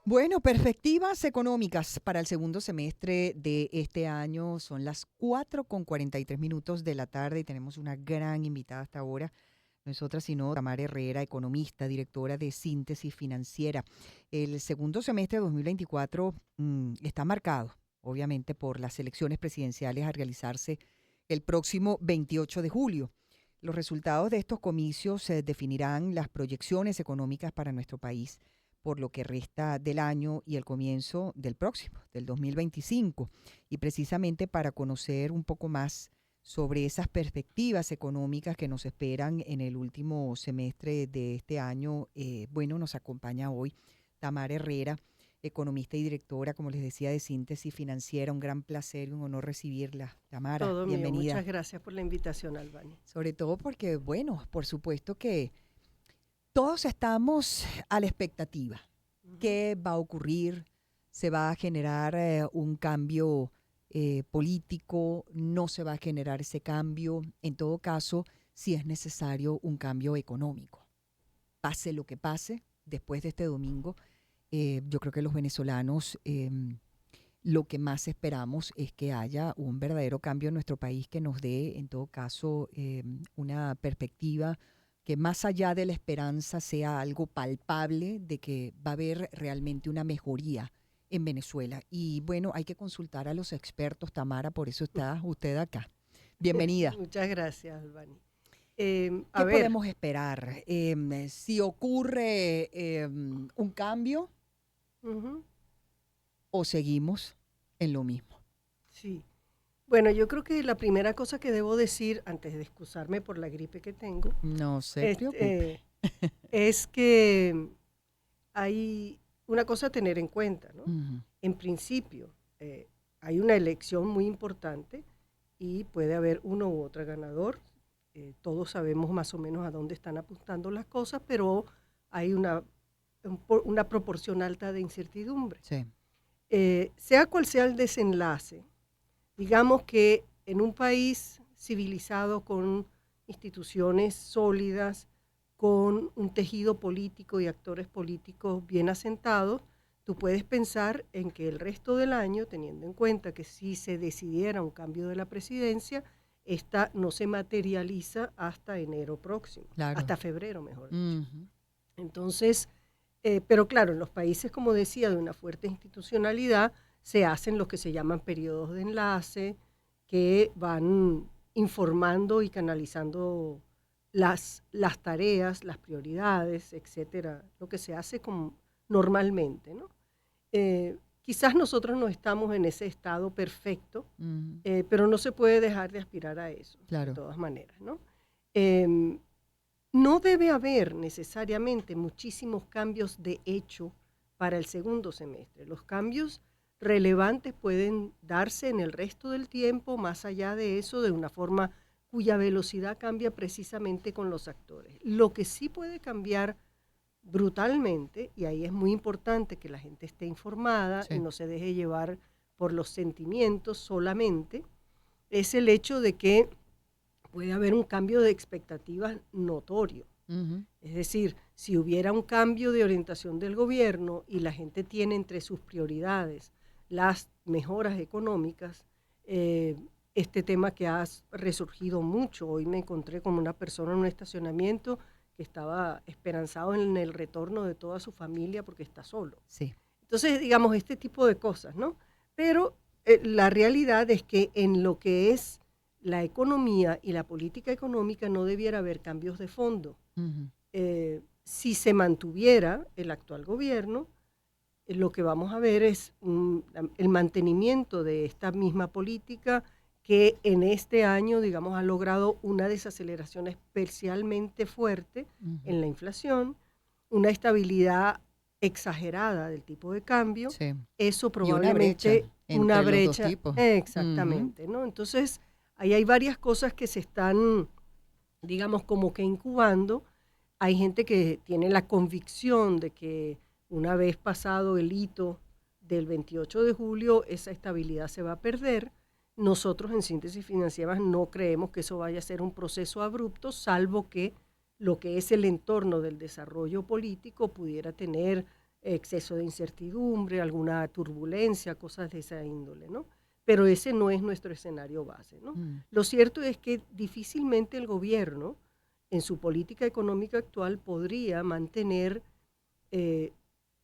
Bueno, perspectivas económicas para el segundo semestre de este año son las 4:43 de la tarde y tenemos una gran invitada hasta ahora. No es otra sino Tamara Herrera, economista, directora de Síntesis Financiera. El segundo semestre de 2024 está marcado, obviamente, por las elecciones presidenciales a realizarse el próximo 28 de julio. Los resultados de estos comicios definirán las proyecciones económicas para nuestro país por lo que resta del año y el comienzo del próximo, del 2025. Y precisamente para conocer un poco más sobre esas perspectivas económicas que nos esperan en el último semestre de este año, bueno, nos acompaña hoy Tamara Herrera, economista y directora, como les decía, de Síntesis Financiera. Un gran placer y un honor recibirla. Tamara, Todo mío. bienvenida. Muchas gracias por la invitación, Albany. Sobre todo porque, bueno, por supuesto que todos estamos a la expectativa. Ujú. ¿Qué va a ocurrir? ¿Se va a generar un cambio político? ¿No se va a generar ese cambio? En todo caso, si es necesario un cambio económico. Pase lo que pase, después de este domingo, yo creo que los venezolanos lo que más esperamos es que haya un verdadero cambio en nuestro país que nos dé, en todo caso, una perspectiva que más allá de la esperanza sea algo palpable de que va a haber realmente una mejoría en Venezuela. Y bueno, hay que consultar a los expertos, Tamara, por eso está usted acá. Bienvenida. Muchas gracias, Albany. A ¿Qué ver, podemos esperar? Si ocurre un cambio ujú, o seguimos en lo mismo. sí. Bueno, yo creo que la primera cosa que debo decir, antes de excusarme por la gripe que tengo, No se preocupe. este, es que hay una cosa a tener en cuenta, ¿no? Ujú. En principio, hay una elección muy importante y puede haber uno u otro ganador. Todos sabemos más o menos a dónde están apuntando las cosas, pero hay una proporción alta de incertidumbre. Sí. Sea cual sea el desenlace, digamos que en un país civilizado con instituciones sólidas, con un tejido político y actores políticos bien asentados, tú puedes pensar en que el resto del año, teniendo en cuenta que si se decidiera un cambio de la presidencia, esta no se materializa hasta enero próximo, Claro. hasta febrero, mejor dicho. Ujú. Entonces, pero claro, en los países, como decía, de una fuerte institucionalidad, se hacen lo que se llaman periodos de enlace, que van informando y canalizando las tareas, las prioridades, etcétera, lo que se hace como normalmente, ¿no? Quizás nosotros no estamos en ese estado perfecto, Ujú. pero no se puede dejar de aspirar a eso, de Claro. todas maneras, ¿no? Em, no debe haber necesariamente muchísimos cambios de hecho para el segundo semestre. Los cambios relevantes pueden darse en el resto del tiempo, más allá de eso, de una forma cuya velocidad cambia precisamente con los actores. Lo que sí puede cambiar brutalmente, y ahí es muy importante que la gente esté informada y Sí. no se deje llevar por los sentimientos solamente, es el hecho de que puede haber un cambio de expectativas notorio. Ujú. Es decir, si hubiera un cambio de orientación del gobierno y la gente tiene entre sus prioridades las mejoras económicas, eh, este tema que ha resurgido mucho. Hoy me encontré con una persona en un estacionamiento que estaba esperanzado en el retorno de toda su familia porque está solo. Sí. Entonces, digamos, este tipo de cosas, ¿no? Pero la realidad es que en lo que es la economía y la política económica no debiera haber cambios de fondo. Ujú. Si se mantuviera el actual gobierno, lo que vamos a ver es el mantenimiento de esta misma política que en este año, digamos, ha logrado una desaceleración especialmente fuerte Ujú. en la inflación, una estabilidad exagerada del tipo de cambio, Sí. eso Y una brecha probablemente una entre los dos brecha, tipos. Ujú. exactamente, ¿no? Entonces, ahí hay varias cosas que se están, digamos, como que incubando. Hay gente que tiene la convicción de que una vez pasado el hito del 28 de julio, esa estabilidad se va a perder. Nosotros en Síntesis Financieras no creemos que eso vaya a ser un proceso abrupto, salvo que lo que es el entorno del desarrollo político pudiera tener exceso de incertidumbre, alguna turbulencia, cosas de esa índole, ¿no? Pero ese no es nuestro escenario base, ¿no? Mm, Lo cierto es que difícilmente el gobierno, en su política económica actual, podría mantener eh,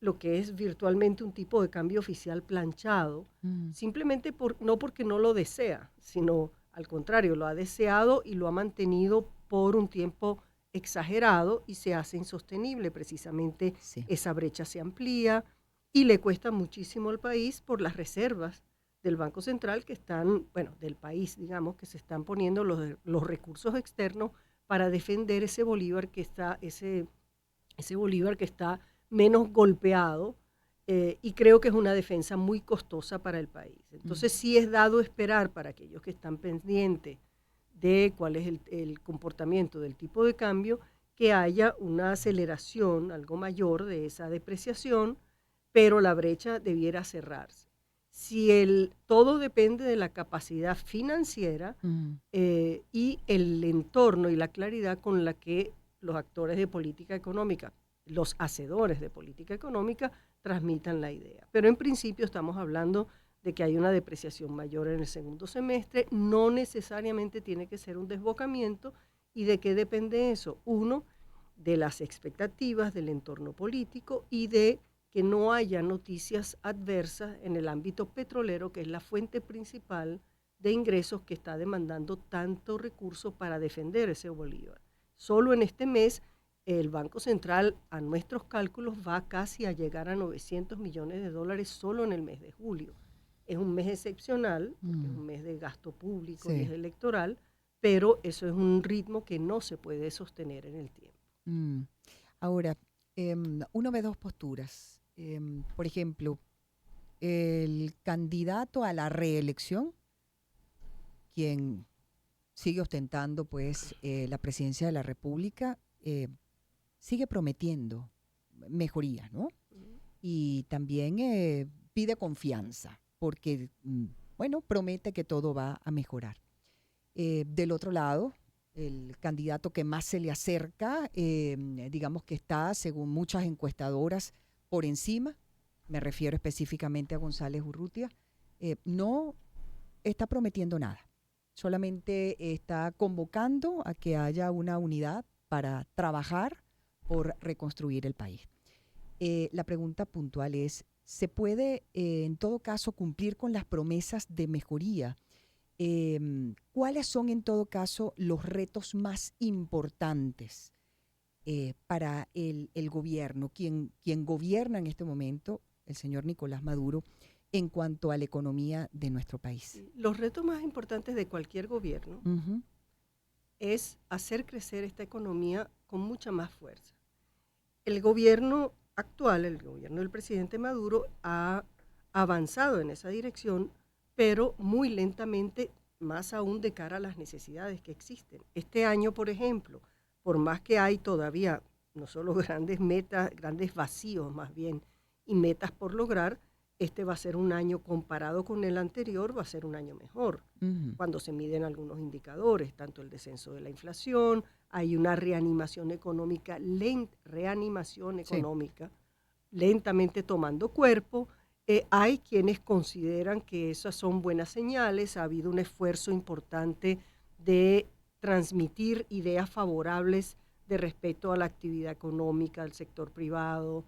lo que es virtualmente un tipo de cambio oficial planchado, mm, simplemente no porque no lo desea, sino al contrario, lo ha deseado y lo ha mantenido por un tiempo exagerado y se hace insostenible. Precisamente sí. esa brecha se amplía y le cuesta muchísimo al país por las reservas del Banco Central que están, bueno, del país, digamos, que se están poniendo los recursos externos para defender ese Bolívar que está, ese Bolívar que está menos golpeado y creo que es una defensa muy costosa para el país. Mm, Entonces sí es dado esperar para aquellos que están pendientes de cuál es el comportamiento del tipo de cambio, que haya una aceleración algo mayor de esa depreciación, pero la brecha debiera cerrarse. Si todo depende de la capacidad financiera mm, y el entorno y la claridad con la que los actores de política económica, los hacedores de política económica, transmitan la idea. Pero en principio estamos hablando de que hay una depreciación mayor en el segundo semestre, no necesariamente tiene que ser un desbocamiento. ¿Y de qué depende eso? Uno, de las expectativas del entorno político y de que no haya noticias adversas en el ámbito petrolero, que es la fuente principal de ingresos que está demandando tanto recurso para defender ese Bolívar. Solo en este mes el Banco Central, a nuestros cálculos, va casi a llegar a 900 millones de dólares solo en el mes de julio. Es un mes excepcional, porque es mm, un mes de gasto público y es sí. electoral, pero eso es un ritmo que no se puede sostener en el tiempo. Mm. Ahora, uno ve dos posturas. Por ejemplo, el candidato a la reelección, quien sigue ostentando pues la presidencia de la República, sigue prometiendo mejoría, ¿no? Y también pide confianza, porque, bueno, promete que todo va a mejorar. Del otro lado, el candidato que más se le acerca, digamos que está, según muchas encuestadoras, por encima, me refiero específicamente a González Urrutia, no está prometiendo nada, solamente está convocando a que haya una unidad para trabajar por reconstruir el país. La pregunta puntual es, ¿se puede en todo caso cumplir con las promesas de mejoría? ¿Cuáles son en todo caso los retos más importantes para el gobierno, quien gobierna en este momento, el señor Nicolás Maduro, en cuanto a la economía de nuestro país? Los retos más importantes de cualquier gobierno Ujú, es hacer crecer esta economía con mucha más fuerza. El gobierno actual, el gobierno del presidente Maduro, ha avanzado en esa dirección, pero muy lentamente, más aún de cara a las necesidades que existen. Este año, por ejemplo, por más que hay todavía no solo grandes metas, grandes vacíos más bien, y metas por lograr, este va a ser un año comparado con el anterior, va a ser un año mejor ujú, cuando se miden algunos indicadores, tanto el descenso de la inflación, hay una reanimación económica, sí. lentamente tomando cuerpo. Hay quienes consideran que esas son buenas señales, ha habido un esfuerzo importante de transmitir ideas favorables de respecto a la actividad económica del sector privado,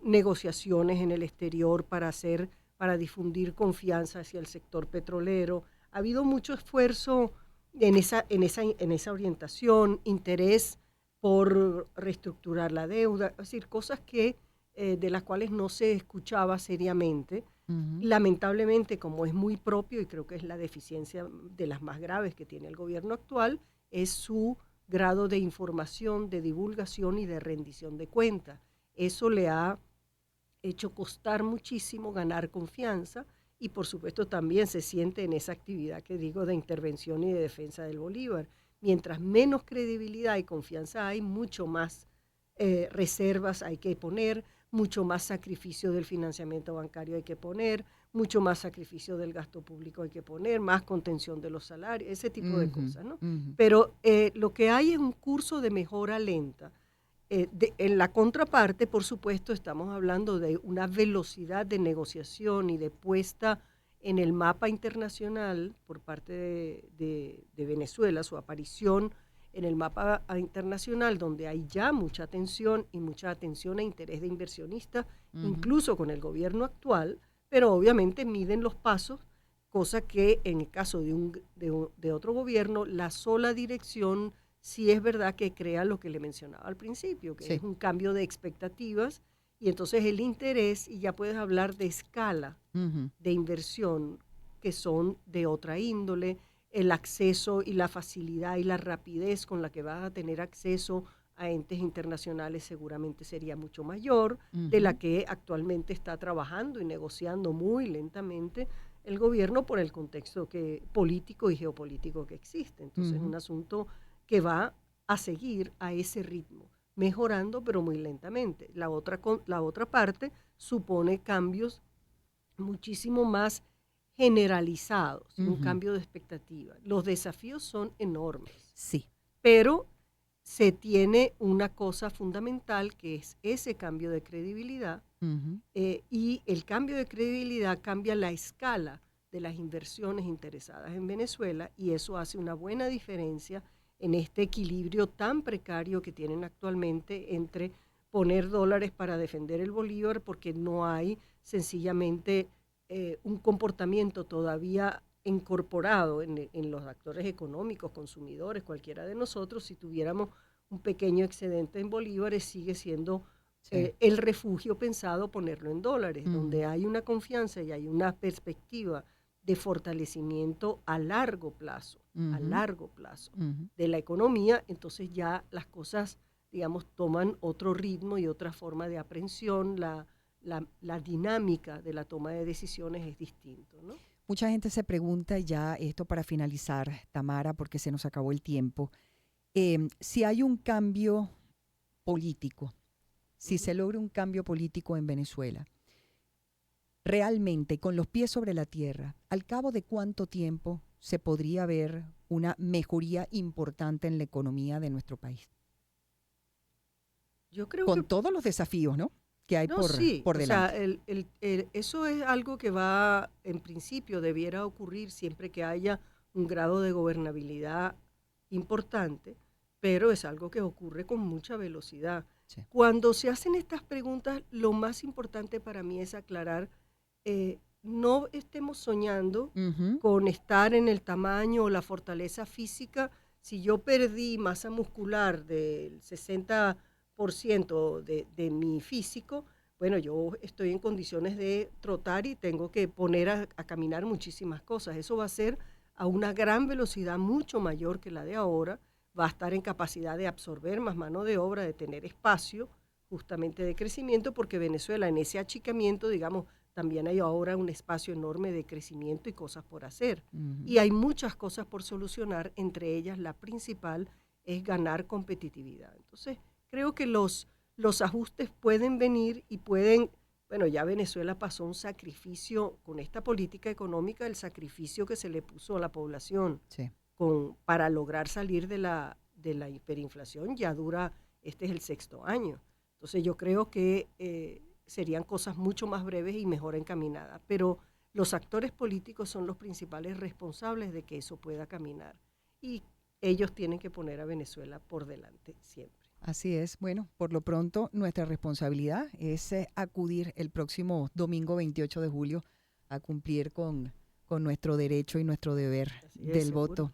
negociaciones en el exterior para difundir confianza hacia el sector petrolero. Ha habido mucho esfuerzo en esa orientación, interés por reestructurar la deuda, es decir, cosas de las cuales no se escuchaba seriamente. Ujú, Lamentablemente, como es muy propio y creo que es la deficiencia de las más graves que tiene el gobierno actual, es su grado de información, de divulgación y de rendición de cuentas. Eso le ha hecho costar muchísimo ganar confianza y por supuesto también se siente en esa actividad que digo de intervención y de defensa del Bolívar. Mientras menos credibilidad y confianza hay, mucho más reservas hay que poner, mucho más sacrificio del financiamiento bancario hay que poner, mucho más sacrificio del gasto público hay que poner, más contención de los salarios, ese tipo de ujú, cosas, ¿no? ujú, Pero lo que hay es un curso de mejora lenta En la contraparte, por supuesto, estamos hablando de una velocidad de negociación y de puesta en el mapa internacional por parte de Venezuela, su aparición en el mapa internacional, donde hay ya mucha atención y mucha atención e interés de inversionistas, Ujú. incluso con el gobierno actual, pero obviamente miden los pasos, cosa que en el caso de otro gobierno, la sola dirección sí es verdad que crea lo que le mencionaba al principio, que es Sí. un cambio de expectativas y entonces el interés, y ya puedes hablar de escala Ujú. de inversión que son de otra índole, el acceso y la facilidad y la rapidez con la que vas a tener acceso a entes internacionales seguramente sería mucho mayor de la Ujú. que actualmente está trabajando y negociando muy lentamente el gobierno por el contexto político y geopolítico que existe. Entonces es Ujú. un asunto que va a seguir a ese ritmo, mejorando pero muy lentamente. La otra parte supone cambios muchísimo más generalizados y un Ujú. cambio de expectativa. Los desafíos son enormes, Sí. pero se tiene una cosa fundamental que es ese cambio de credibilidad Ujú. y el cambio de credibilidad cambia la escala de las inversiones interesadas en Venezuela y eso hace una buena diferencia en este equilibrio tan precario que tienen actualmente entre poner dólares para defender el bolívar porque no hay sencillamente un comportamiento todavía incorporado en los actores económicos, consumidores, cualquiera de nosotros, si tuviéramos un pequeño excedente en bolívares, sigue siendo Sí. el refugio pensado ponerlo en dólares, Ujú. donde hay una confianza y hay una perspectiva de fortalecimiento a Ujú. largo plazo Ujú. de la economía, entonces ya las cosas, digamos, toman otro ritmo y otra forma de aprehensión, la dinámica de la toma de decisiones es distinto, ¿no? Mucha gente se pregunta, y ya esto para finalizar, Tamara, porque se nos acabó el tiempo, si hay un cambio político, si Ujú. se logra un cambio político en Venezuela, realmente con los pies sobre la tierra, ¿al cabo de cuánto tiempo se podría ver una mejoría importante en la economía de nuestro país? Yo creo que Con todos los desafíos, ¿no?, que hay no, sí, por o sea, delante. eso es algo que va, en principio, debiera ocurrir siempre que haya un grado de gobernabilidad importante, pero es algo que ocurre con mucha velocidad. Sí. Cuando se hacen estas preguntas, lo más importante para mí es aclarar, no estemos soñando Ujú. con estar en el tamaño o la fortaleza física. Si yo perdí masa muscular del 60% de mi físico, bueno, yo estoy en condiciones de trotar y tengo que poner a caminar muchísimas cosas. Eso va a ser a una gran velocidad mucho mayor que la de ahora. Va a estar en capacidad de absorber más mano de obra, de tener espacio justamente de crecimiento, porque Venezuela en ese achicamiento, digamos, también hay ahora un espacio enorme de crecimiento y cosas por hacer. Ujú. Y hay muchas cosas por solucionar, entre ellas la principal es ganar competitividad. Entonces, creo que los ajustes pueden venir y pueden, bueno, ya Venezuela pasó un sacrificio con esta política económica, el sacrificio que se le puso a la población Sí. para lograr salir de la hiperinflación, ya dura, este es el sexto año. Entonces yo creo que serían cosas mucho más breves y mejor encaminadas, pero los actores políticos son los principales responsables de que eso pueda caminar y ellos tienen que poner a Venezuela por delante siempre. Así es. Bueno, por lo pronto nuestra responsabilidad es acudir el próximo domingo 28 de julio a cumplir con nuestro derecho y nuestro deber Así es, del seguro. voto.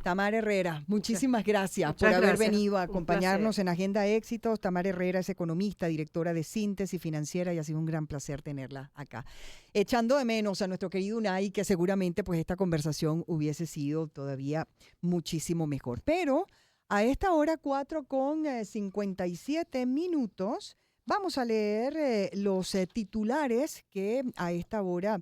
Tamara Herrera, Muchas, muchísimas gracias por muchas haber gracias, venido a un placer. acompañarnos en Agenda Éxitos. Tamara Herrera es economista, directora de Síntesis Financiera y ha sido un gran placer tenerla acá. Echando de menos a nuestro querido Unai, que seguramente pues esta conversación hubiese sido todavía muchísimo mejor. Pero a esta hora 4:57 vamos a leer los titulares que a esta hora